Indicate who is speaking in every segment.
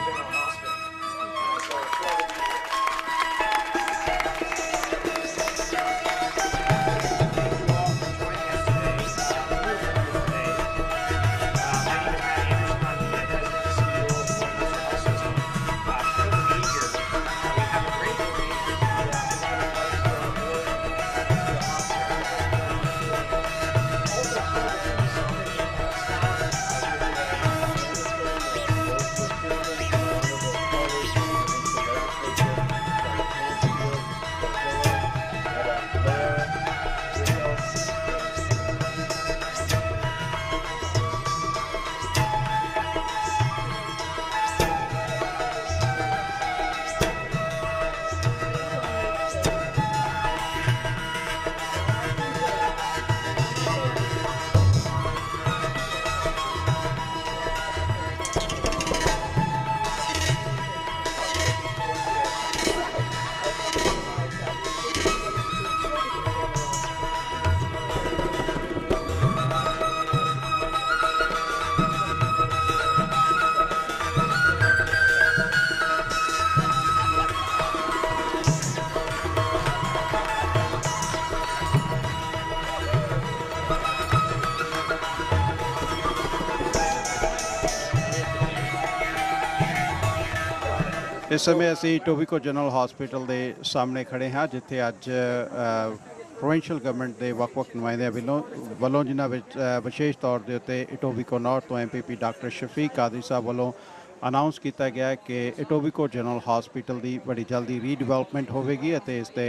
Speaker 1: General Hospital. So for all of you
Speaker 2: इस समय असी टोबिको जनरल हॉस्पिटल के सामने खड़े हाँ जिथे अज प्रोविंशियल गवर्नमेंट के ਵੱਖ-ਵੱਖ नुमाइंदियां वालों जिन्हों विशेष तौर के उत्ते इटोबिको नॉर्थ तो MPP डॉक्टर शफीक कादरी साहब वालों अनाउंस किया गया है कि इटोबिको जनरल हॉस्पिटल की बड़ी जल्दी रीडिवेलपमेंट होगी इससे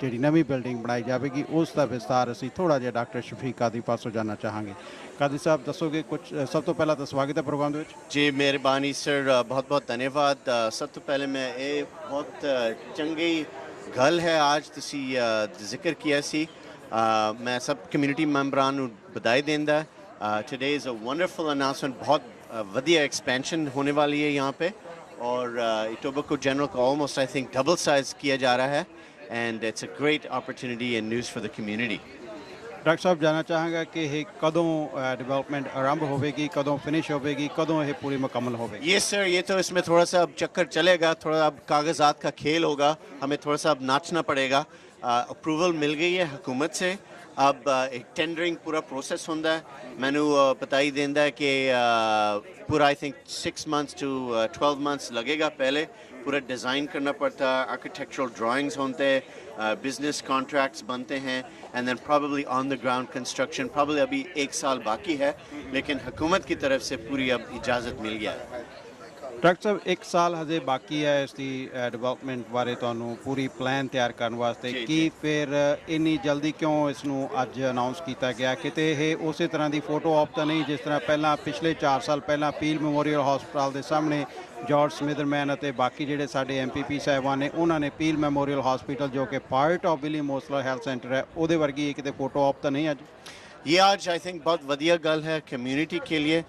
Speaker 2: जी नवी बिल्डिंग बनाई जाएगी उसका विस्तार असी थोड़ा जहा डॉक्टर शफीक कादरी पासों जानना चाहांगे। कादरी साहब दसोगे कुछ सब तो पहला तो स्वागत है प्रोग्राम दे
Speaker 3: जी मेहरबानी सर बहुत बहुत धन्यवाद सब तो पहले मैं ये बहुत चंगी गल है आज तुसी जिक्र किया सी मैं सब कम्यूनिटी मैंबरां नूं बधाई देंदा today is a wonderful announcement बहुत वधिया एक्सपेंशन होने वाली है यहाँ पे और इटोबिको जनरल को almost I think double size किया जा रहा है and it's a great opportunity and news for the community.
Speaker 2: Doctor साहब जानना चाहांगा कि ये कदों डेवलपमेंट आरंभ होगी कदों फिनिश होगी कदों ये पूरी मुकम्मल होगी?
Speaker 3: ये सर ये तो इसमें थोड़ा सा अब चक्कर चलेगा थोड़ा अब कागजात का खेल होगा हमें थोड़ा सा अब नाचना पड़ेगा। अप्रूवल मिल गई है हुकूमत से अब एक टेंडरिंग पूरा प्रोसेस होता है मैनू बताई देंदा है कि पूरा I think 6 months to 12 months लगेगा पहले पूरा डिज़ाइन करना पड़ता है आर्किटेक्चरल ड्राइंग्स होते हैं बिजनेस कॉन्ट्रैक्ट्स बनते हैं and then probably on the ground construction probably अभी 1 साल बाकी है लेकिन हुकूमत की तरफ से पूरी अब इजाज़त मिल गया है।
Speaker 2: डॉक्टर साहब 1 साल हजे बाकी है इसकी डेवलपमेंट बारे तुहानू पूरी प्लान तैयार करने वास्ते कि फिर इन्नी जल्दी क्यों इसनू अज अनाउंस किया गया किते ये उस तरह की फोटो ऑप तो नहीं जिस तरह पहला पिछले 4 साल पहला पील मेमोरियल हॉस्पिटल के सामने जॉर्ज स्मिदरमैन और बाकी जोड़े साढ़े MPP साहबान ने उन्होंने पील मेमोरियल हॉस्पिटल जो कि part of William Osler health centre है वो वर्गी कितने फोटो ऑप तो नहीं अज
Speaker 3: ये आज आई थिंक बहुत वधिया गल है कम्यूनिटी के लिए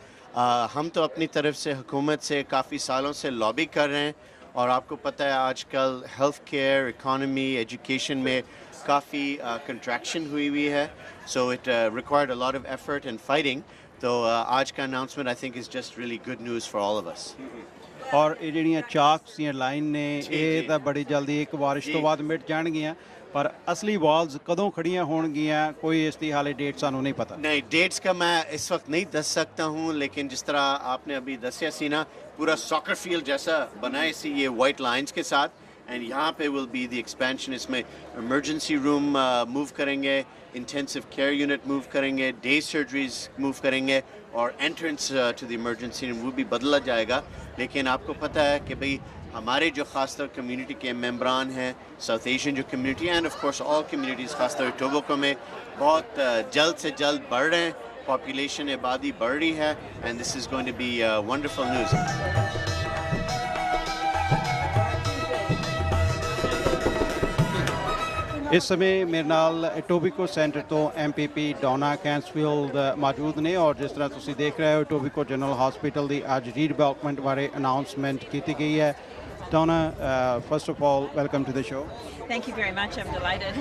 Speaker 3: हम तो अपनी तरफ से हुकूमत से काफ़ी सालों से लॉबी कर रहे हैं और आपको पता है आजकल हेल्थ केयर इकॉनमी एजुकेशन में काफ़ी कंट्रैक्शन हुई है so it required a lot of effort and fighting तो आज का announcement I think is just really good news for all of us.
Speaker 2: और ये जड़ियाँ चाक्स दी लाइन ने ये तो बड़ी जल्दी एक बारिश तो बाद मिट जाएगियाँ पर असली वॉल्स कदों खड़ियाँ होणगियाँ कोई इसकी हाले डेट सानू नहीं पता।
Speaker 3: नहीं डेट्स का मैं इस वक्त नहीं दस सकता हूँ लेकिन जिस तरह आपने अभी दसिया सी ना पूरा सॉकर फील्ड जैसा बनाए सी ये वाइट लाइंस के साथ एंड यहाँ पे विल बी द एक्सपेंशन इसमें इमरजेंसी रूम मूव करेंगे इंटेंसिव केयर यूनिट मूव करेंगे डे सर्जरीज मूव करेंगे और entrance to the emergency room वो भी बदला जाएगा लेकिन आपको पता है कि भाई हमारे जो खासतौर कम्युनिटी के मेंबरान हैं साउथ एशियन जो community end of course all communities खासतौर टोबैको में बहुत जल्द से जल्द बढ़ रहे हैं पॉपुलेशन आबादी बढ़ रही है and this is going to be wonderful news.
Speaker 2: इस समय मेरे नाल टोबिको सेंटर तो MPP डोना कैंसफील्ड मौजूद ने और जिस तरह तुसी देख रहे हो टोबिको जनरल हॉस्पिटल की अज रीडिवेलपमेंट बारे अनाउंसमेंट की गई है Donna, first of all, welcome to the show.
Speaker 4: Thank you very much. I'm delighted.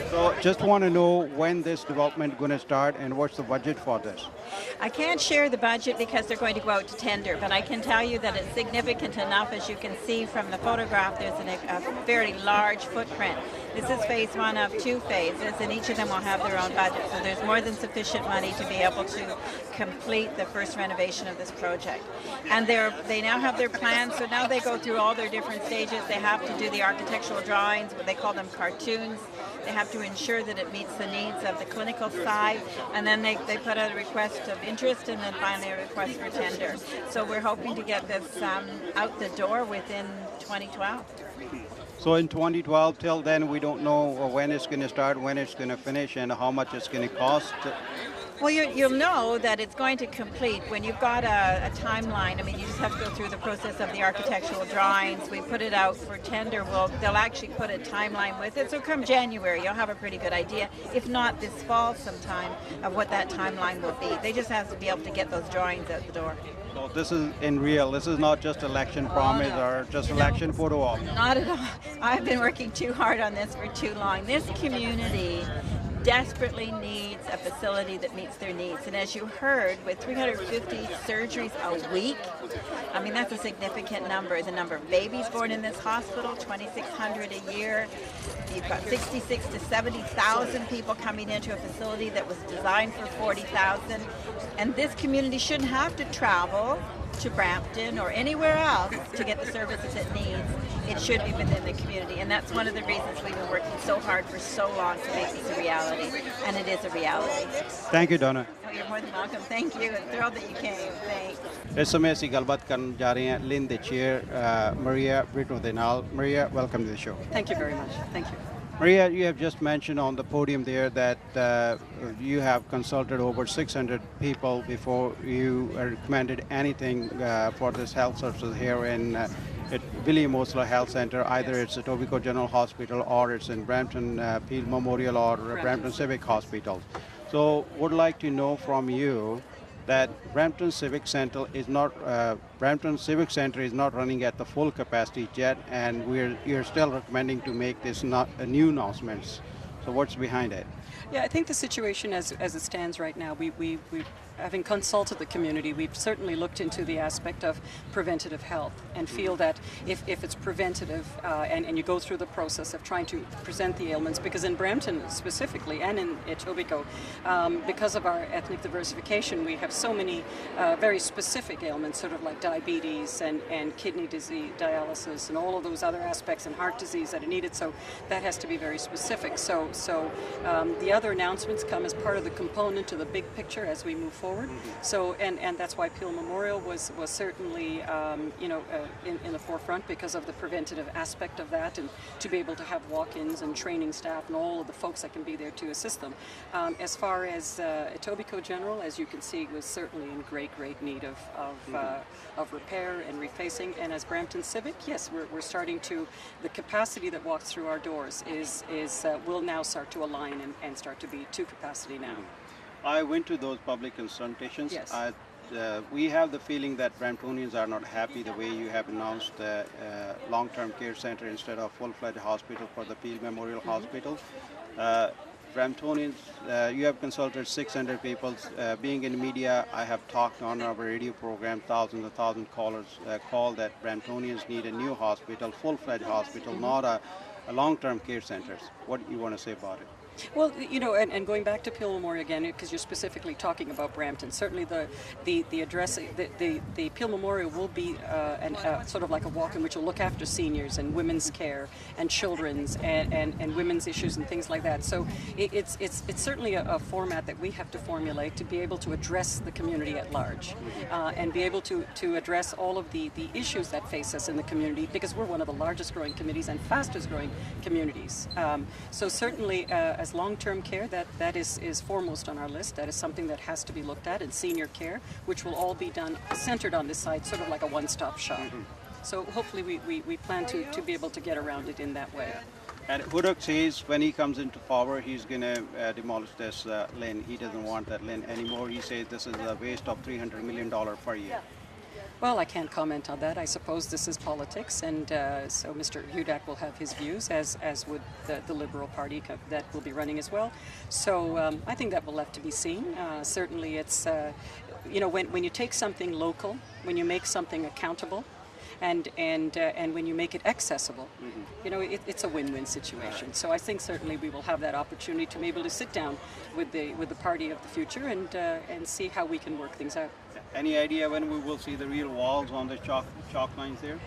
Speaker 2: So just want to know when this development going to start and what's the budget for this?
Speaker 4: I can't share the budget because they're going to go out to tender, but I can tell you that it's significant enough. As you can see from the photograph, there's a very large footprint. This is phase one of 2 phases, and each of them will have their own budget. So there's more than sufficient money to be able to complete the first renovation of this project. And they now have their plans, so now they go through all their different stages. They have to do the architectural drawings, what they call them cartoons. They have to ensure that it meets the needs of the clinical side, and then they put out a request of interest, and then finally a request for tender. So we're hoping to get this out the door within 2012.
Speaker 2: So in 2012, till then, we don't know when it's going to start, when it's going to finish, and how much it's going to cost.
Speaker 4: Well, you'll know that it's going to complete when you've got a timeline. I mean, you just have to go through the process of the architectural drawings. We put it out for tender. They'll actually put a timeline with it. So come January, you'll have a pretty good idea. If not this fall sometime, of what that timeline will be. They just have to be able to get those drawings out the door.
Speaker 2: So this is in real. This is not just election promise or just election photo op.
Speaker 4: Not at all. I've been working too hard on this for too long. This community desperately needs a facility that meets their needs. And as you heard, with 350 surgeries a week, I mean, that's a significant number. The number of babies born in this hospital, 2,600 a year. You've got 66 to 70,000 people coming into a facility that was designed for 40,000. And this community shouldn't have to travel to Brampton or anywhere else to get the services it needs. It should be within the community, and that's one of the reasons we've been working so hard for so long to make this a reality, and it is a reality.
Speaker 2: Thank you, Donna.
Speaker 4: Oh, you're more than welcome. Thank you. I'm thrilled that you came. Thanks.
Speaker 2: ਇਸ ਸਮੇਂ ਅਸੀਂ ਗੱਲਬਾਤ ਕਰਨ ਜਾ ਰਹੇ ਹਾਂ Lynn ਦੇ chair ਮਰੀਆ ਬ੍ਰਿਟੋ ਦੇ ਨਾਲ. Maria, welcome to the show.
Speaker 5: Thank you very much. Thank you.
Speaker 2: Maria, you have just mentioned on the podium there that you have consulted over 600 people before you recommended anything for this health services here in at William Osler Health Center. Either it's at Etobicoke General Hospital or it's in Brampton Peel Memorial or Brampton Civic Hospital. So would like to know from you that Brampton Civic Center is not running at the full capacity yet, and you're still recommending to make this not a new announcements. So what's behind it?
Speaker 5: Yeah, I think the situation as it stands right now, we having consulted the community, we've certainly looked into the aspect of preventative health and feel that if it's preventative and you go through the process of trying to present the ailments, because in Brampton specifically and in Etobicoke, because of our ethnic diversification, we have so many very specific ailments, sort of like diabetes and kidney disease, dialysis, and all of those other aspects, and heart disease that are needed. So that has to be very specific. So the other announcements come as part of the component to the big picture as we move forward. So and that's why Peel Memorial was certainly in the forefront, because of the preventative aspect of that, and to be able to have walk-ins and training staff and all of the folks that can be there to assist them. As far as Etobicoke General, as you can see, was certainly in great need of repair and refacing. And as Brampton Civic, yes, we're starting to, the capacity that walks through our doors will now start to align and start to be to capacity now.
Speaker 2: I went to those public consultations.
Speaker 5: Yes.
Speaker 2: We have the feeling that Bramptonians are not happy the way you have announced long-term care center instead of full-fledged hospital for the Peel Memorial Hospital. Bramptonians, you have consulted 600 people. Being in media, I have talked on our radio program, thousands and thousands of callers call that Bramptonians need a new hospital, full-fledged hospital, not a long-term care centers. What do you want to say about it?
Speaker 5: Well, and going back to Peel Memorial again, because you're specifically talking about Brampton, certainly the address, the Peel Memorial will be sort of like a walk in which will look after seniors and women's care and children's and women's issues and things like that. So it's certainly a format that we have to formulate to be able to address the community at large and be able to address all of the issues that face us in the community, because we're one of the largest growing communities and fastest growing communities. So certainly as long-term care, that is foremost on our list. That is something that has to be looked at, and senior care, which will all be done centered on this site, sort of like a one-stop shop. So hopefully we plan to be able to get around it in that way.
Speaker 2: And Hudok says when he comes into power, he's going to demolish this LHIN. He doesn't want that LHIN anymore. He says this is a waste of $300 million per year.
Speaker 5: Well, I can't comment on that. I suppose this is politics, and so Mr. Hudak will have his views, as would the Liberal Party that will be running as well. So I think that will have to be seen. Certainly, it's when you take something local, when you make something accountable, and when you make it accessible, it's a win-win situation. So I think certainly we will have that opportunity to be able to sit down with the party of the future and see how we can work things out.
Speaker 2: Any idea when we will see the real walls on the chalk lines there?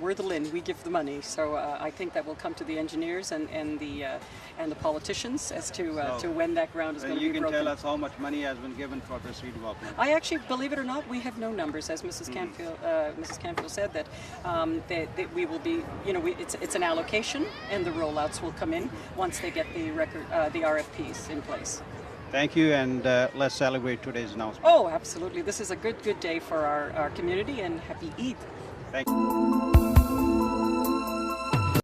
Speaker 5: We're the LIN, we give the money, so I think that will come to the engineers and the politicians as to when that ground is going to be broken.
Speaker 2: You can tell us how much money has been given for this redevelopment.
Speaker 5: I actually, believe it or not, we have no numbers, as Mrs. Canfield said, that we will be, it's an allocation, and the rollouts will come in once they get the RFPs in place.
Speaker 2: Thank you, and let's celebrate today's announcement.
Speaker 5: Oh, absolutely. This is a good day for our community, and happy Eid.
Speaker 2: Thank you.